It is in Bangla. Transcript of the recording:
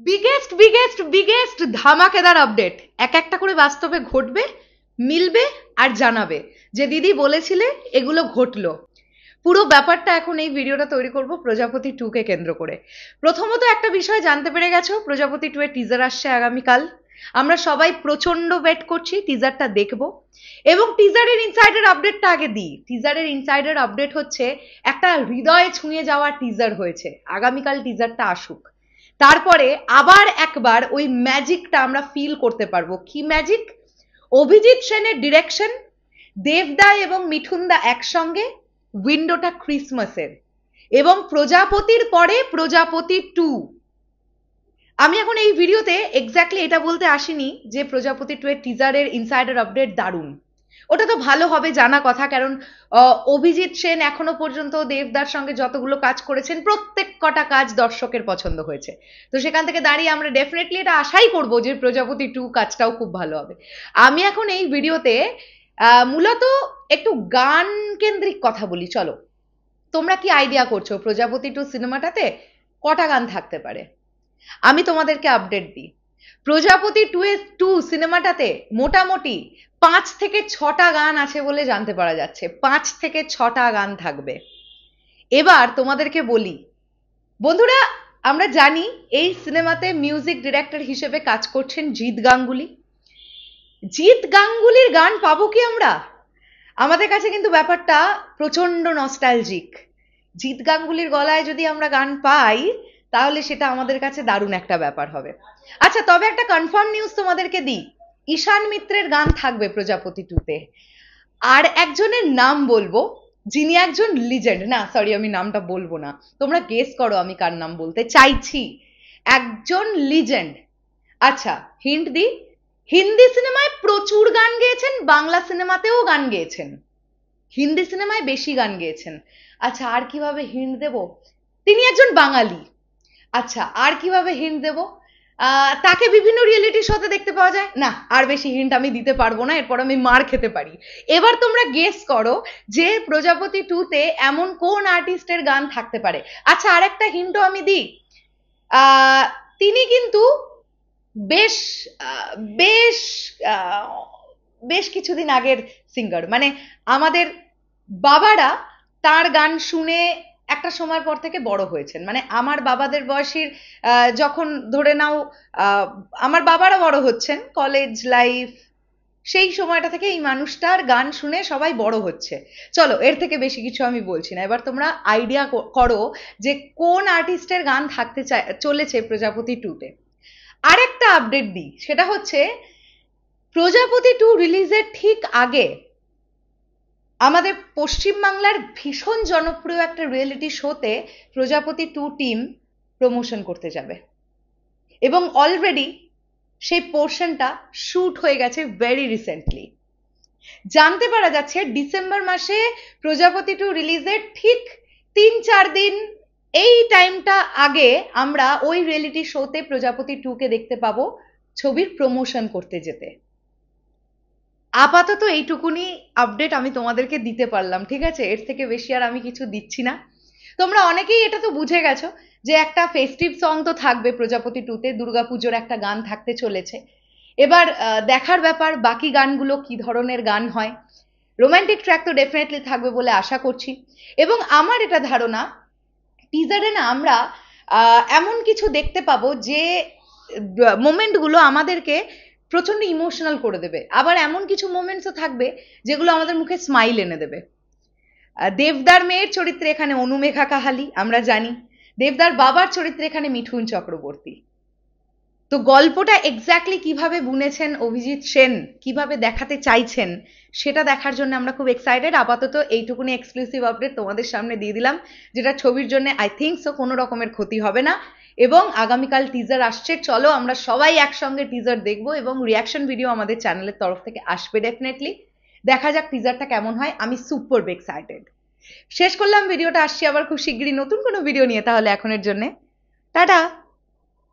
বিগেস্ট বিগেস্ট বিগেস্ট ধামাকেদার আপডেট এক একটা করে বাস্তবে ঘটবে, মিলবে আর জানাবে যে দিদি বলেছিলে এগুলো ঘটলো। পুরো ব্যাপারটা এখন এই ভিডিওটা তৈরি করব প্রজাপতি 2 কে কেন্দ্র করে। প্রথমত একটা বিষয় জানতে পেরে গেছো, প্রজাপতি 2 এর টিজার আসছে আগামীকাল। আমরা সবাই প্রচন্ড ওয়েট করছি টিজারটা দেখব, এবং টিজারের ইনসাইডার আপডেটটা আগে দিই। টিজারের ইনসাইডার আপডেট হচ্ছে একটা হৃদয়ে ছুঁয়ে যাওয়া টিজার হয়েছে। আগামীকাল টিজারটা আসুক, তারপরে আবার একবার ওই ম্যাজিকটা আমরা ফিল করতে পারবো। কি ম্যাজিক? অভিজিৎ সেনের ডিরেকশন, দেবদা এবং মিঠুনদা একসঙ্গে, উইন্ডোটা ক্রিসমাসের, এবং প্রজাপতির পরে প্রজাপতি 2। আমি এখন এই ভিডিওতে এক্স্যাক্টলি এটা বলতে আসিনি যে প্রজাপতি 2 এর টিজারের ইনসাইডার আপডেট দারুণ। ওটা তো ভালো হবে জানা কথা, কারণ অভিজিৎ সেন এখনো পর্যন্ত দেবদার সঙ্গে যতগুলো কাজ করেছেন প্রত্যেক কটা কাজ দর্শকের পছন্দ হয়েছে। তো সেখান থেকে দাঁড়িয়ে আমরা ডেফিনেটলি এটা আশাই করবো যে প্রজাপতি 2 কাজটাও খুব ভালো হবে। আমি এখন এই ভিডিওতে মূলত একটু গান কেন্দ্রিক কথা বলি। চলো, তোমরা কি আইডিয়া করছো প্রজাপতি 2 সিনেমাটাতে কটা গান থাকতে পারে? আমি তোমাদেরকে আপডেট দিই। প্রজাপতি 2 সিনেমাটাতে মোটামুটি 5 থেকে 6টা গান আছে বলে জানতে পারা যাচ্ছে। 5 থেকে 6টা গান থাকবে। এবার তোমাদেরকে বলি বন্ধুরা, আমরা জানি এই সিনেমাতে মিউজিক ডিরেক্টর হিসেবে কাজ করছেন জিৎ গাঙ্গুলি। জিৎ গাঙ্গুলির গান পাবো কি আমরা? আমাদের কাছে কিন্তু ব্যাপারটা প্রচন্ড নস্টালজিক। জিৎ গাঙ্গুলির গলায় যদি আমরা গান পাই তাহলে সেটা আমাদের কাছে দারুণ একটা ব্যাপার হবে। আচ্ছা, তবে একটা কনফার্ম নিউজ তোমাদেরকে দিই, ঈশান মিত্রের গান থাকবে প্রজাপতি 2তে। আর একজনের নাম বলবো যিনি একজন লিজেন্ড, না সরি আমি নামটা বলবো না, তোমরা গেস করো আমি কার নাম বলতে চাইছি। একজন লিজেন্ড। আচ্ছা, হিন্ট দি, হিন্দি সিনেমায় প্রচুর গান গেয়েছেন, বাংলা সিনেমাতেও গান গেয়েছেন, হিন্দি সিনেমায় বেশি গান গেয়েছেন। আচ্ছা, আর কিভাবে হিন্ট দেব? তিনি একজন বাঙালি। আচ্ছা, আর কিভাবে হিন্ট দেব? তাকে বিভিন্ন রিয়েলিটি শোতে দেখতে পাওয়া যায় না। আর বেশি হিন্ট আমি দিতে পারবো না, এরপর আমি মার খেতে পারি। এবার তোমরা গেস করো যে প্রজাপতি 2তে এমন কোন আর্টিস্টের গান থাকতে পারে। আচ্ছা, আর একটা হিন্টও আমি দিই, তিনি কিন্তু বেশ বেশ বেশ কিছুদিন আগের সিঙ্গার, মানে আমাদের বাবারা তার গান শুনে একটা সময়ের পর থেকে বড় হয়েছেন। মানে আমার বাবাদের বয়সীর যখন ধরে নাও আমার বাবারা বড় হচ্ছেন, কলেজ লাইফ, সেই সময়টা থেকে এই মানুষটার গান শুনে সবাই বড় হচ্ছে। চলো, এর থেকে বেশি কিছু আমি বলছি না, এবার তোমরা আইডিয়া করো যে কোন আর্টিস্টের গান থাকতে চলেছে প্রজাপতি 2তে। আরেকটা আপডেট দিই, সেটা হচ্ছে প্রজাপতি 2 রিলিজের ঠিক আগে আমাদের পশ্চিমবাংলার ভীষণ জনপ্রিয় একটা রিয়েলিটি শোতে প্রজাপতি 2 টিম প্রমোশন করতে যাবে, এবং অলরেডি সেই পোর্শনটা শুট হয়ে গেছে ভেরি রিসেন্টলি। জানতে পারা যাচ্ছে ডিসেম্বর মাসে প্রজাপতি 2 রিলিজের ঠিক 3-4 দিন এই টাইমটা আগে আমরা ওই রিয়েলিটি শোতে প্রজাপতি 2 কে দেখতে পাবো ছবির প্রমোশন করতে যেতে। আপাতত এইটুকুনি আপডেট আমি তোমাদেরকে দিতে পারলাম, ঠিক আছে? এর থেকে বেশি আর আমি কিছু দিচ্ছি না। তোমরা অনেকেই এটা তো বুঝে গেছো যে একটা ফেস্টিভ সং তো থাকবে প্রজাপতি 2তে, দুর্গাপুজোর একটা গান থাকতে চলেছে। এবার দেখার ব্যাপার বাকি গানগুলো কি ধরনের গান হয়। রোমান্টিক ট্র্যাক তো ডেফিনেটলি থাকবে বলে আশা করছি, এবং আমার এটা ধারণা টিজারে না আমরা এমন কিছু দেখতে পাবো যে মোমেন্টগুলো আমাদেরকে প্রচন্ড ইমোশনাল করে দেবে। আবার এমন কিছু মোমেন্টসও থাকবে যেগুলো আমাদের মুখে স্মাইল এনে দেবে। দেবদার মেয়ের চরিত্রে এখানে অনুমেঘা কাহালি, আমরা জানি। দেবদার বাবার চরিত্রে এখানে মিঠুন চক্রবর্তী। তো গল্পটা এক্স্যাক্টলি কিভাবে বুনেছেন অভিজিৎ সেন, কিভাবে দেখাতে চাইছেন, সেটা দেখার জন্য আমরা খুব এক্সাইটেড। আপাতত এইটুকুনি এক্সক্লুসিভ আপডেট তোমাদের সামনে দিয়ে দিলাম, যেটা ছবির জন্য আই থিঙ্ক সো কোনো রকমের ক্ষতি হবে না। এবং আগামীকাল টিজার আসছে, চলো আমরা সবাই একসঙ্গে টিজার দেখবো, এবং রিয়াকশন ভিডিও আমাদের চ্যানেলের তরফ থেকে আসবে ডেফিনেটলি। দেখা যাক টিজারটা কেমন হয়, আমি সুপার এক্সাইটেড। শেষ করলাম ভিডিওটা, আসছি আবার খুব শিগগিরই নতুন কোনো ভিডিও নিয়ে। তাহলে এখনের জন্য টাটা।